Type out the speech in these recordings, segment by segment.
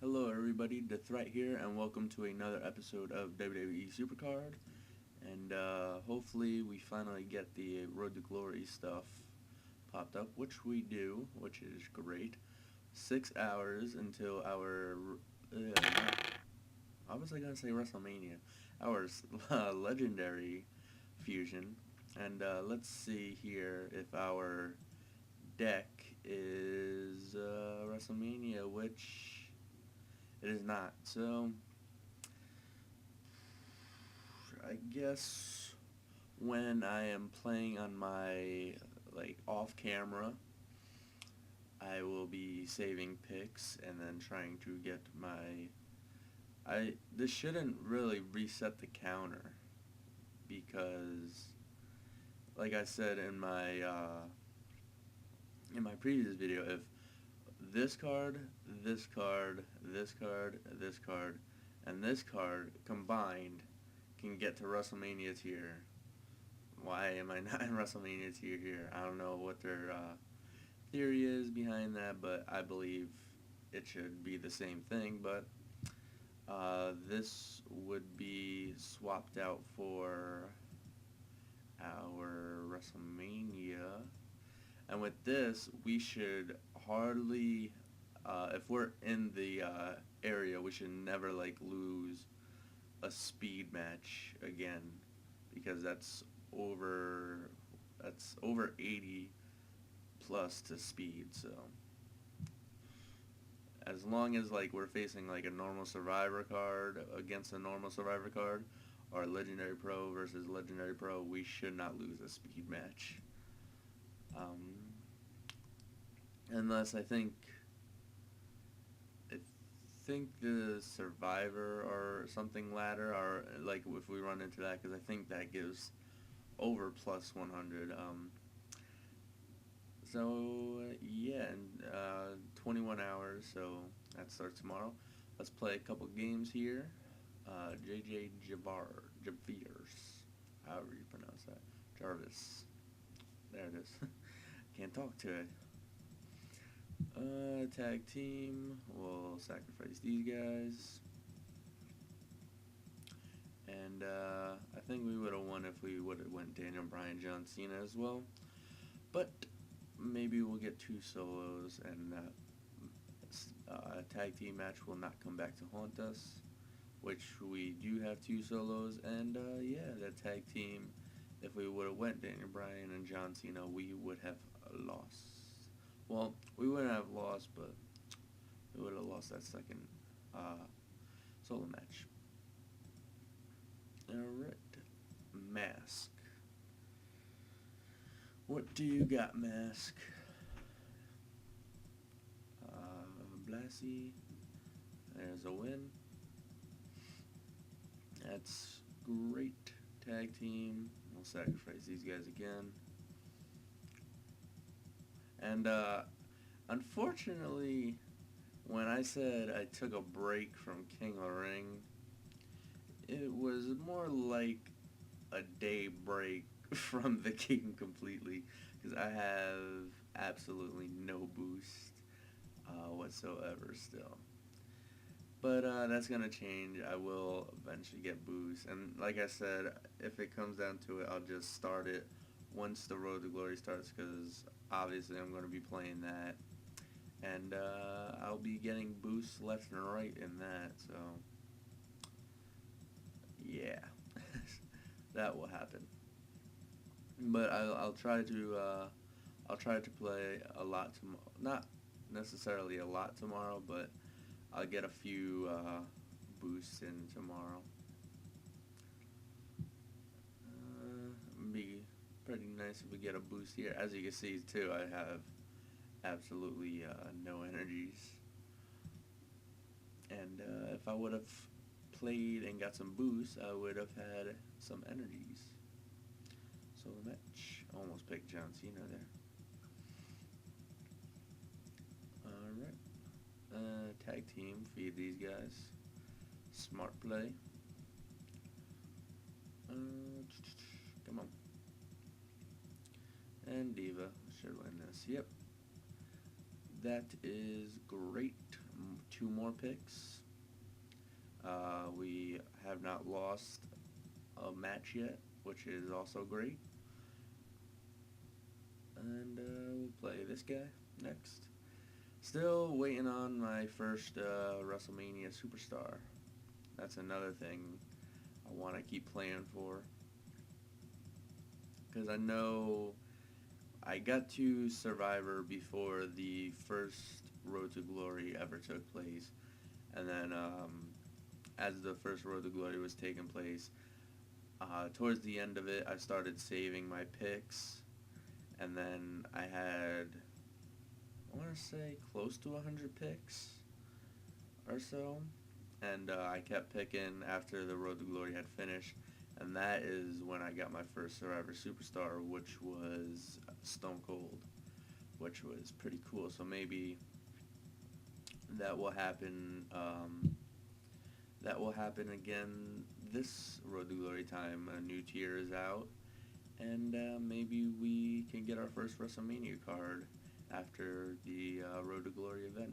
Hello everybody, The Threat here, and welcome to another episode of WWE SuperCard. And hopefully we finally get the Road to Glory stuff popped up, which we do, which is great. 6 hours until our, I was gonna say WrestleMania, our legendary fusion. And let's see here if our deck is WrestleMania, which it is not. So I guess when I am playing on my off camera, I will be saving picks and then trying to get my this shouldn't really reset the counter because like I said in my previous video, if this card, this card, this card, this card, and this card combined can get to WrestleMania tier. Why am I not in WrestleMania tier here? I don't know what their theory is behind that, but I believe it should be the same thing. But this would be swapped out for our WrestleMania. And with this, we should hardly, if we're in the area, we should never lose a speed match again, because that's over 80 plus to speed. So as long as we're facing a normal Survivor card against a normal Survivor card, or Legendary Pro versus Legendary Pro, we should not lose a speed match. Unless I think the Survivor or something ladder, or if we run into that, because I think that gives over plus 100. So yeah, and 21 hours, so that starts tomorrow. Let's play a couple games here. JJ Javiers, however you pronounce that. Jarvis. There it is. Can't talk to it. Tag team, we'll sacrifice these guys. And I think we would have won if we would have went Daniel Bryan, John Cena as well. But maybe we'll get 2 solos, and tag team match will not come back to haunt us, which we do have 2 solos. And yeah, that tag team, if we would have went Daniel Bryan and John Cena, we would have lost. Well, we wouldn't have lost, but we would have lost that second solo match. Alright, Mask. What do you got, Mask? Blassie. There's a win. That's great. Tag team. We'll sacrifice these guys again. And unfortunately, when I said I took a break from King of the Ring, it was more like a day break from the game completely, because I have absolutely no boost whatsoever still. But that's going to change. I will eventually get boost. And like I said, if it comes down to it, I'll just start it once the Road to Glory starts, because obviously I'm going to be playing that. And I'll be getting boosts left and right in that. So yeah, that will happen. But I'll try to play a lot tomorrow. Not necessarily a lot tomorrow, but I'll get a few boosts in tomorrow. It'd be pretty nice if we get a boost here. As you can see too, I have absolutely no energies. And if I would have played and got some boosts, I would have had some energies. So the match, almost picked John Cena there. Alright, tag team, feed these guys. Smart play. Come on. And Diva should win this. Yep. that is great. 2 more picks. We have not lost a match yet, which is also great. And we'll play this guy next. Still waiting on my first WrestleMania Superstar. That's another thing I want to keep playing for. Because I know I got to Survivor before the first Road to Glory ever took place. And then as the first Road to Glory was taking place, towards the end of it, I started saving my picks. And then I had, I want to say, close to 100 picks or so. And I kept picking after the Road to Glory had finished. And that is when I got my first Survivor Superstar, which was Stone Cold, which was pretty cool. So maybe that will happen. That will happen again this Road to Glory time. A new tier is out, and maybe we can get our first WrestleMania card after the Road to Glory event,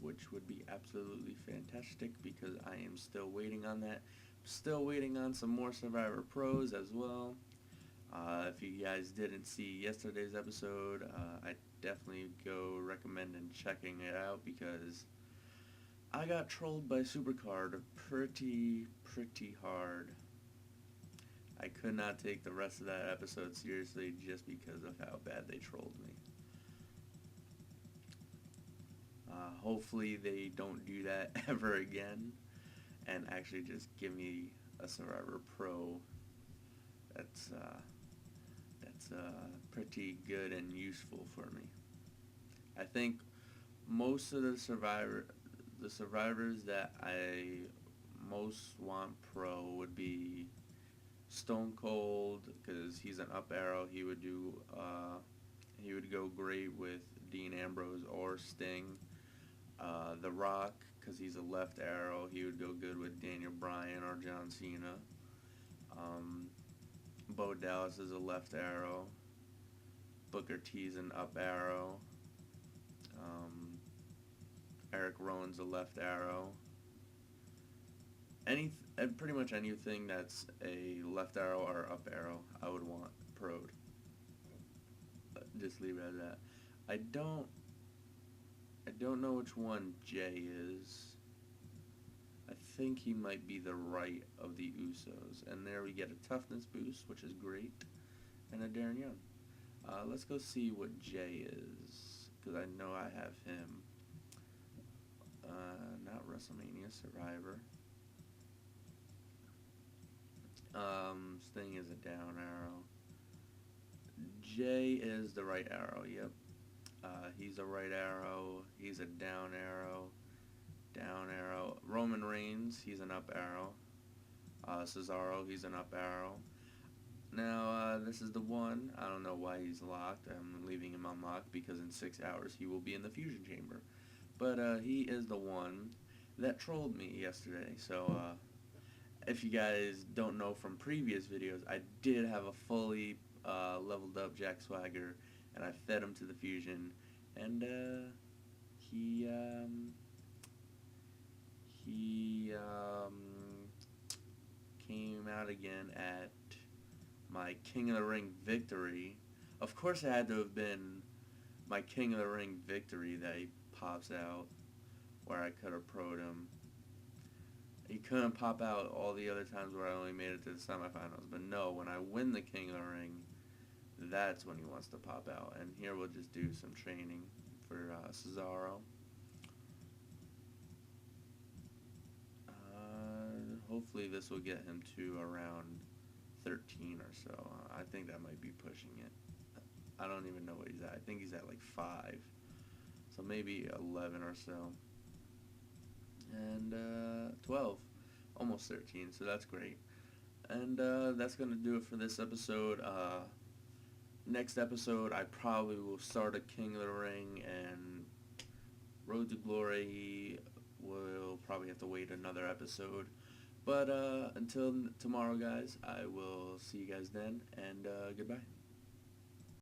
which would be absolutely fantastic because I am still waiting on that. Still waiting on some more Survivor Pros as well. If you guys didn't see yesterday's episode, I definitely go recommending checking it out because I got trolled by SuperCard pretty hard. I could not take the rest of that episode seriously just because of how bad they trolled me. Hopefully they don't do that ever again and actually just give me a Survivor Pro that's pretty good and useful for me. I think most of the survivors that I most want pro would be Stone Cold, because he's an up arrow. He would go great with Dean Ambrose or Sting. The Rock, because he's a left arrow, he would go good with Daniel Bryan or John Cena. Bo Dallas is a left arrow. Booker T's an up arrow. Eric Rowan's a left arrow. Pretty much anything that's a left arrow or up arrow, I would want pro'd. Just leave it at that. I don't know which one Jay is. I think he might be the right of the Usos. And there we get a toughness boost, which is great, and a Darren Young. Let's go see what Jay is, because I know I have him. Not WrestleMania, Survivor. Sting is a down arrow. Jay is the right arrow, yep. He's a right arrow. He's a down arrow. Down arrow. Roman Reigns, he's an up arrow. Cesaro, he's an up arrow. Now, this is the one. I don't know why he's locked. I'm leaving him unlocked because in 6 hours he will be in the Fusion Chamber. But he is the one that trolled me yesterday. So, if you guys don't know from previous videos, I did have a fully leveled up Jack Swagger, and I fed him to the Fusion, and he came out again at my King of the Ring victory. Of course, it had to have been my King of the Ring victory that he pops out, where I could have pro'd him. He couldn't pop out all the other times where I only made it to the semifinals. But no, when I win the King of the Ring, that's when he wants to pop out. And here we'll just do some training for Cesaro. Hopefully this will get him to around 13 or so. I think that might be pushing it. I don't even know what he's at. I think he's at like 5. So maybe 11 or so. And 12. Almost 13, so that's great. And that's going to do it for this episode. Next episode, I probably will start a King of the Ring, and Road to Glory will probably have to wait another episode. But until tomorrow, guys, I will see you guys then, and goodbye.